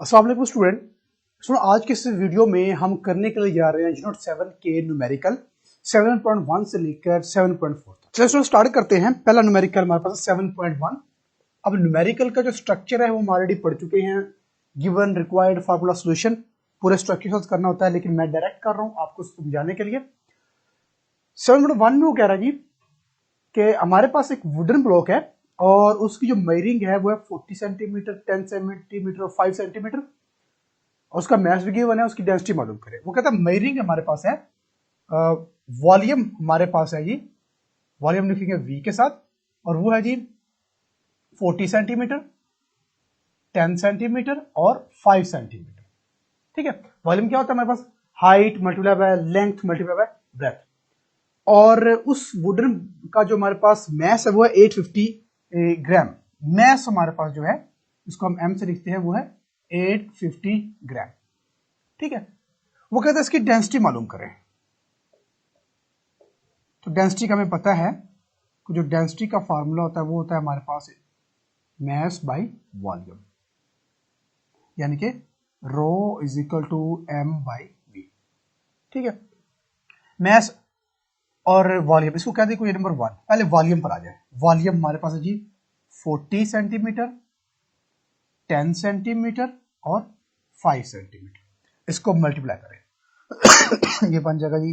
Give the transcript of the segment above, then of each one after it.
अस्सलाम वालेकुम स्टूडेंट। आज के इस वीडियो में हम करने के लिए जा रहे हैं यूनिट 7 के न्यूमेरिकल 7.1 से लेकर 7.4 तक। चलिए स्टूडेंट स्टार्ट करते हैं। पहला न्यूमेरिकल हमारे पास 7.1। अब न्यूमेरिकल का जो स्ट्रक्चर है वो हम ऑलरेडी पढ़ चुके हैं। गिवन रिक्वायर्ड फार्मूला सोल्यूशन पूरे स्ट्रक्चर के साथ करना होता है, लेकिन मैं डायरेक्ट कर रहा हूँ आपको समझाने के लिए। 7.1 में वो कह रहा है जी कि हमारे पास एक वुडन ब्लॉक है और उसकी जो मेजरिंग है वो है 40 सेंटीमीटर, 10 सेंटीमीटर और 5 सेंटीमीटर। और उसका मैथ भी गिवन है, उसकी डेंसिटी मालूम करें। वो कहता है मेजरिंग हमारे पास है, वॉल्यूम हमारे पास है जी, वॉल्यूम लिखेंगे वी के साथ, और वो है जी 40 सेंटीमीटर, 10 सेंटीमीटर और 5 सेंटीमीटर। ठीक है, वॉल्यूम क्या होता है हमारे पास? Height multiply by length multiply by breadth. और उस वुडन का जो हमारे पास मैस है वो है 850 ग्राम। मैस हमारे पास जो है इसको हम एम से लिखते हैं, वो है 850 ग्राम। ठीक है, वो कहते हैं इसकी डेंसिटी मालूम करें। तो डेंसिटी का हमें पता है कि जो डेंसिटी का फार्मूला होता है वो होता है हमारे पास मैस बाय वॉल्यूम, यानी कि rho is equal to M by V. ठीक है, मैस और वॉल्यूम इसको कहते हैं कोई नंबर 1। पहले वॉल्यूम पर आ जाए। वॉल्यूम हमारे पास है जी 40 सेंटीमीटर, 10 सेंटीमीटर और 5 सेंटीमीटर। इसको मल्टीप्लाई करें ये बन जाएगा जी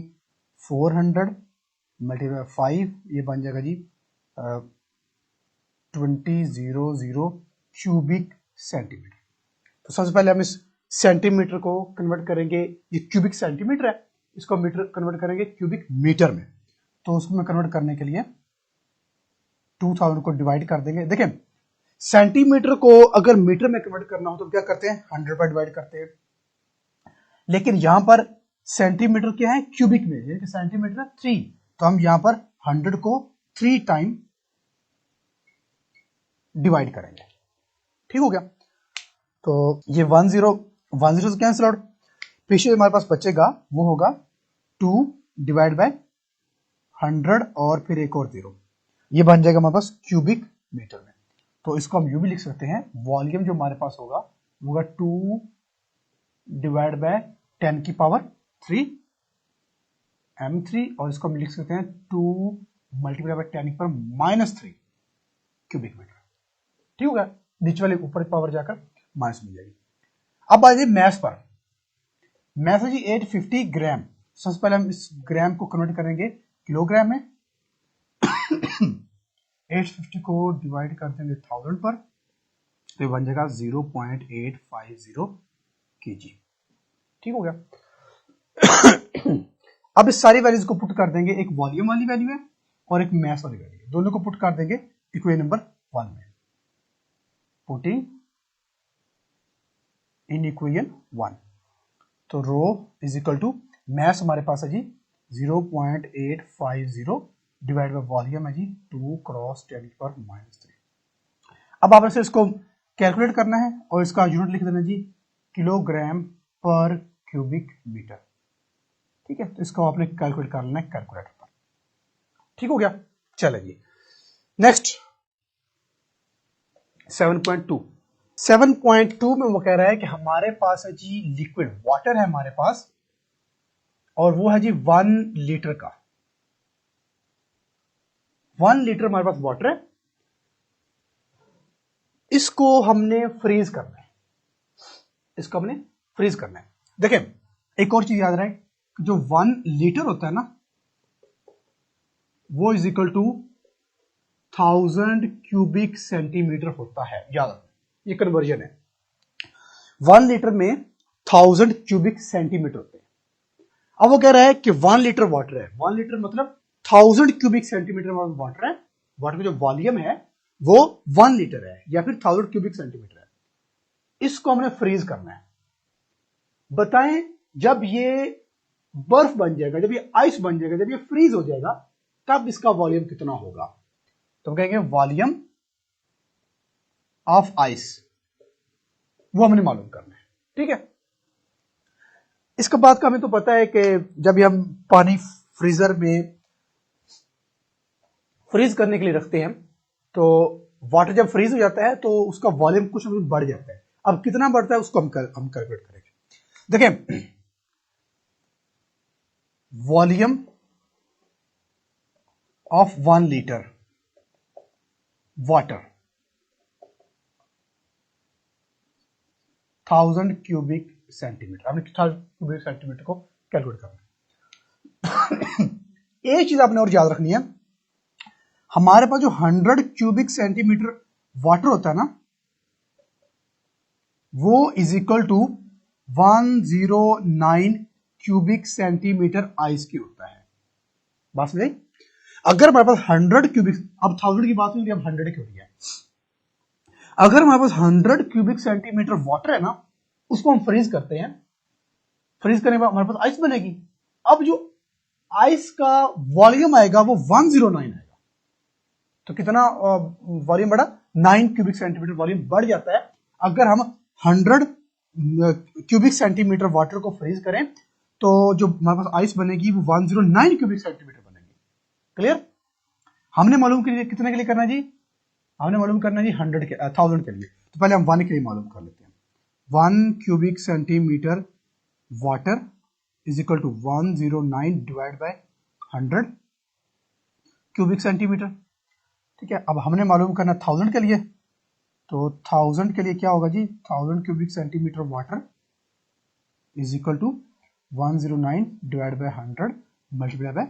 400 मल्टीप्लाई 5, ये बन जाएगा जी 2000 क्यूबिक सेंटीमीटर। तो सबसे पहले हम इस सेंटीमीटर को कन्वर्ट करेंगे, ये क्यूबिक सेंटीमीटर है, इसको मीटर कन्वर्ट करेंगे क्यूबिक मीटर में। तो उसको कन्वर्ट करने के लिए 2000 को डिवाइड कर देंगे। देखें, सेंटीमीटर को अगर मीटर में कन्वर्ट करना हो तो क्या करते हैं? 100 पर डिवाइड करते हैं। लेकिन यहां पर सेंटीमीटर क्या है? क्यूबिक में, यानी कि सेंटीमीटर 3, तो हम यहां पर 100 को 3 टाइम डिवाइड करेंगे। ठीक हो गया? तो ये 10 से कैंसिल आउट, पीछे हमारे पास बचेगा वो होगा 2 डिवाइड बाय 100 और फिर एक और 0, ये बन जाएगा हमारे पास क्यूबिक मीटर में। तो इसको हम यूं भी लिख सकते हैं, वॉल्यूम जो हमारे पास होगा वो होगा 2 डिवाइड बाय 10 की पावर 3 m3, और इसको हम लिख सकते हैं 2 मल्टीप्लाई बाय 10 की पावर -3 क्यूबिक मीटर। ठीक होगा? नीचे वाले ऊपर पावर जाकर माइनस मिल जाएगी। अब आ जाइए मैथ पर। मैथ है जी 850 ग्राम। सबसे पहले हम इस ग्राम को कन्वर्ट करेंगे किलोग्राम में। 850 को डिवाइड कर देंगे 1000 पर, तो बन जाएगा 0.850 kg। ठीक हो गया? अब इस सारी वैल्यूज को पुट कर देंगे, एक वॉल्यूम वाली वैल्यू है और एक मैस वाली वैल्यू है, दोनों को पुट कर देंगे इक्वेशन नंबर 1 में। पुटिंग इन इक्वेशन 1, तो रो इज इक्वल टू मैस हमारे पास है जी 0.850 डिवाइड बाय वॉल्यूम है जी 2 क्रॉस 10 की पावर -3। अब आपने से इसको कैलकुलेट करना है और इसका यूनिट लिख देना जी किलोग्राम पर क्यूबिक मीटर। ठीक है, तो इसको आपने कैलकुलेट कर लेना है कैलकुलेटर पर। ठीक हो गया? चलिए जी नेक्स्ट 7.2। 7.2 में वो कह रहा है कि हमारे पास है जी लिक्विड वाटर है हमारे पास, और वो है जी 1 लीटर का। 1 लीटर हमारे पास वाटर है, इसको हमने फ्रीज करना है। इसको हमने फ्रीज करना है। देखें, एक और चीज याद रहे कि जो 1 लीटर होता है ना, वो is equal to 1000 cubic centimetre होता है। याद रखना, ये कन्वर्जन है। 1 लीटर में 1000 क्यूबिक सेंटीमीटर होते हैं। अब वो कह रहा है कि 1 लीटर वाटर है। 1 लीटर मतलब 1000 क्यूबिक सेंटीमीटर वाटर है। वाटर का जो वॉल्यूम है वो 1 लीटर है या फिर 1000 क्यूबिक सेंटीमीटर है। इसको हमने फ्रीज करना है। बताएं, जब ये बर्फ बन जाएगा, जब ये आइस बन जाएगा, जब ये फ्रीज हो जाएगा, तब इसका वॉल्यूम कितना होगा? तो कहेंगे वॉल्यूम ऑफ आइस, वो हमने मालूम करना है। ठीक है, इसके बाद का हमें तो पता है कि जब हम पानी फ्रीजर में फ्रीज करने के लिए रखते हैं तो वाटर जब फ्रीज हो जाता है तो उसका वॉल्यूम कुछ बढ़ जाता है। अब कितना बढ़ता है उसको हम कैलकुलेट करेंगे। देखें, volume of 1 litre water 1000 cubic centimetre, आपने 1000 क्यूबिक सेंटीमीटर को कैलकुलेट करना। एक चीज आपने और याद रखनी है, हमारे पास जो 100 क्यूबिक सेंटीमीटर वाटर होता है ना, वो is equal to 109 cubic centimetre ice की होता है। बात समझ? अगर हमारे पास 100 क्यूबिक, अब 1000 की बात हुई, अब 100 की हो रही है। अगर हमारे पास 100 क्यूबिक सेंटीमीटर वाटर है ना, उसको हम फ्रीज करते हैं, फ्रीज करने के बाद हमारे पास आइस बनेगी। अब जो आइस का वॉल्यूम आएगा वो 109 आएगा। तो कितना वॉल्यूम बढ़ा? 9 क्यूबिक सेंटीमीटर वॉल्यूम बढ़ जाता है अगर हम 100 क्यूबिक सेंटीमीटर वाटर को फ्रीज करें। तो जो हमारे पास आइस बनेगी वो 109 क्यूबिक सेंटीमीटर बनेगी। क्लियर? हमने मालूम के लिए कितने के लिए करना जी? हमने मालूम करना जी 1000 के लिए। तो पहले हम 1 के लिए मालूम कर लेते हैं। 1 cubic centimetre water is equal to 109 divide by 100 cubic centimetre. ठीक है, अब हमने मालूम करना 1000 के लिए, तो 1000 के लिए क्या होगा जी? 1000 cubic centimetre water is equal to 109 divide by 100 multiply by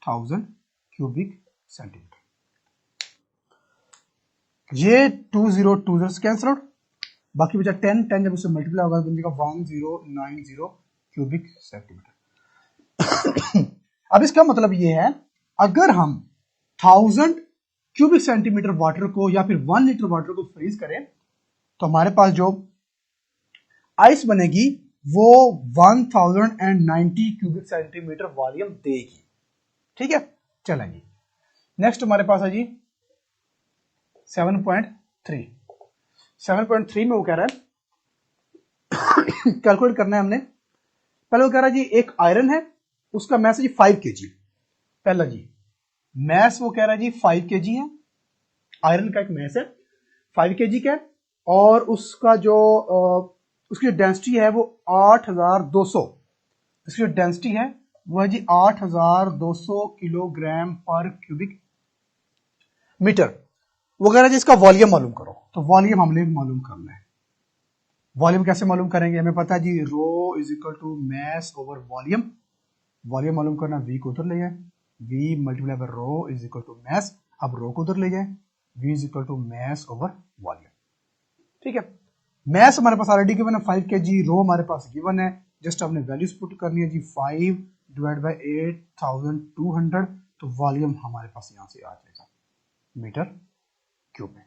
1000 cubic centimetre. ये 20 कैंसिल आउट, बाकी बचा 10 जब उससे मल्टीप्लाई होगा तो बनेगा 1090 क्यूबिक सेंटीमीटर। अब इसका मतलब ये है, अगर हम 1000 क्यूबिक सेंटीमीटर वाटर को या फिर 1 लीटर वाटर को फ्रीज करें तो हमारे पास जो आइस बनेगी वो 1090 क्यूबिक सेंटीमीटर वॉल्यूम देगी। ठीक है, चलेंगे नेक्स्ट हमारे पास है जी 7.3। 7.3 में वो कह रहा है कैलकुलेट करना है हमने। पहले वो कह रहा है जी एक आयरन है, उसका मैस है जी 5 kg। पहला जी मैस वो कह रहा है जी 5 kg है, आयरन का एक मैस है 5 kg का, और उसका जो उसकी डेंसिटी है वो 8200, इसकी जो डेंसिटी है वो है जी 8200 किलोग्राम पर क्यूबिक मीटर। वो कह रहा है जी इसका वॉल्यूम मालूम करो। तो वॉल्यूम हमने मालूम करना है। वॉल्यूम कैसे मालूम करेंगे? हमें पता है जी rho is equal to mass over volume. Volume मालूम करना, वी को उधर ले जाए, V multiply by rho is equal to mass. अब रो को उधर ले जाए, V is equal to mass over volume. ठीक है, मैस हमारे पास ऑलरेडी गिवन है 5 kg, रो हमारे पास गिवन है, जस्ट हमने वैल्यूज पुट करनी है जी 5 डिवाइड बाय 8200। तो वॉल्यूम हमारे पास यहां से आ जाएगा मीटर क्यूब में।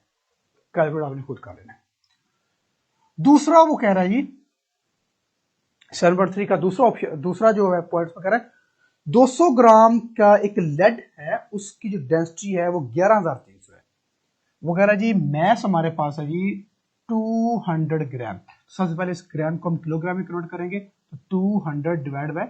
कैलकुलेट आपने खुद कर लेना है। दूसरा वो कह रहा है जी 7.3 का दूसरा जो है पॉइंट में कह रहा है 200 ग्राम का एक लेड है, उसकी जो डेंसिटी है वो 11300 है। वो कह रहा है जी मैस हमारे पास है जी 200 ग्राम। सबसे पहले इस ग्राम को हम किलोग्राम में कन्वर्ट करेंगे, तो 200 डिवाइड बाय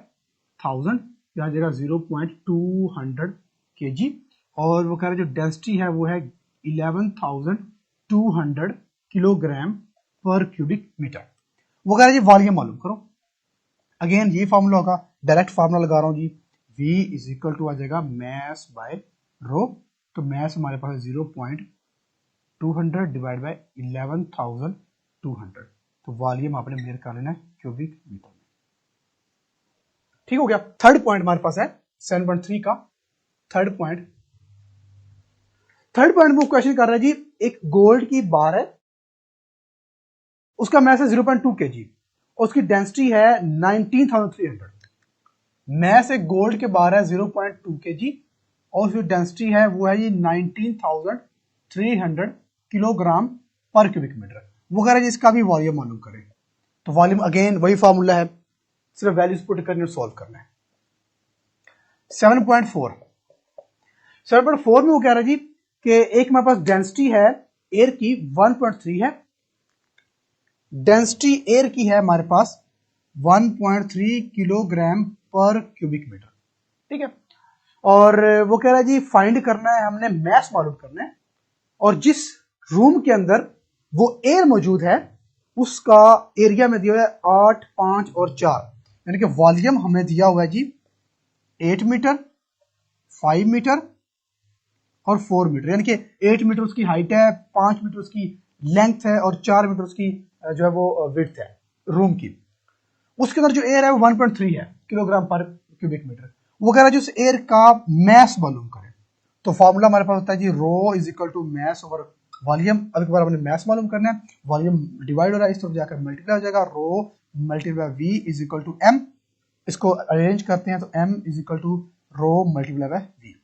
1000 यहां जगह 0.200 kg। और वो कह रहा है जो डेंसिटी है वो है 11200 किलोग्राम पर क्यूबिक मीटर। वो कह रहा है जी वॉल्यूम मालूम करो। अगेन ये फॉर्मूला होगा, डायरेक्ट फार्मूला लगा रहा हूं जी, V इज इक्वल टू आ जाएगा मैस बाय रो। तो मैस हमारे पास 0.200 डिवाइड बाय 11200। तो वॉल्यूम आपने मेजर कर लेना है क्यूबिक मीटर में। ठीक हो गया। थर्ड पॉइंट हमारे पास है 7.3 का थर्ड पॉइंट। थर्ड पॉइंट में क्वेश्चन कर रहा है जी एक गोल्ड की बार है, उसका मैस है 0.2 kg और उसकी डेंसिटी है 19300। मैस एक गोल्ड के बार है 0.2 kg और उसकी डेंसिटी है वो है जी 19300 किलोग्राम पर क्यूबिक मीटर। वो कह रहा है जी इसका भी वॉल्यूम मालूम करें। तो वॉल्यूम अगेन वही फॉर्मूला है, सिर्फ वैल्यूज पुट करके सॉल्व करना है। 7.4 में वो कह रहा है जी कि एक हमारे पास डेंसिटी है एयर की 1.3 है, डेंसिटी एयर की है हमारे पास 1.3 किलोग्राम पर क्यूबिक मीटर। ठीक है, और वो कह रहा है जी फाइंड करना है, हमने मैस मालूम करना है, और जिस रूम के अंदर वो एयर मौजूद है उसका एरिया में दिया हुआ है 8, 5 और 4, यानी कि वॉल्यूम हमें दिया हुआ है जी 8 मीटर, 5 मीटर और 4 मीटर, यानी कि 8 मीटर उसकी हाइट है, 5 मीटर उसकी लेंथ है और 4 मीटर उसकी जो है वो विड्थ है रूम की। उसके अंदर जो एयर है वो 1.3 है किलोग्राम पर क्यूबिक मीटर। वो कह रहा है जो उस एयर का मैस मालूम करें, तो फॉर्मूला हमारे पास होता है जी rho is equal to mass over volume. अब एक बार हमने मैस मालूम करना है, वॉल्यूम डिवाइड हो रहा है, इस तरफ जाकर मल्टीप्लाई हो जाएगा, rho multiply V is equal to M. इसको अरेंज करते हैं तो m is equal to rho multiply by V,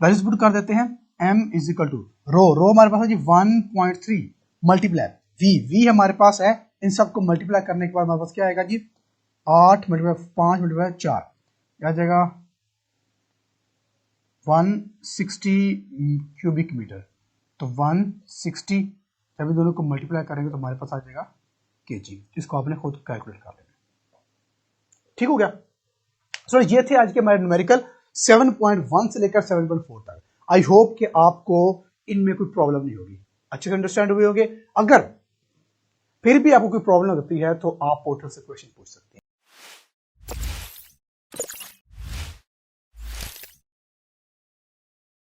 values put कर देते हैं। m is equal to rho हमारे पास है जी 1.3 मल्टीप्लाई वी हमारे पास है, इन सबको मल्टीप्लाई करने के बाद हमारे पास क्या आएगा जी 8 मल्टीप्लाई 5 मल्टीप्लाई 4 आ जाएगा 160 क्यूबिक मीटर। तो 160 जब इन दोनों को मल्टीप्लाई करेंगे तो हमारे पास आ जाएगा केजी। इसको आपने खुद कैलकुलेट कर लेना। ठीक हो गया। सो ये थे आज के हमारे न्यूमेरिकल 7.1 से लेकर 7.4 तक। आई होप कि आपको इनमें कोई प्रॉब्लम नहीं होगी, अच्छे से अंडरस्टैंड हुए होंगे। अगर फिर भी आपको कोई प्रॉब्लम होती है तो आप पोर्टल से क्वेश्चन पूछ सकते हैं।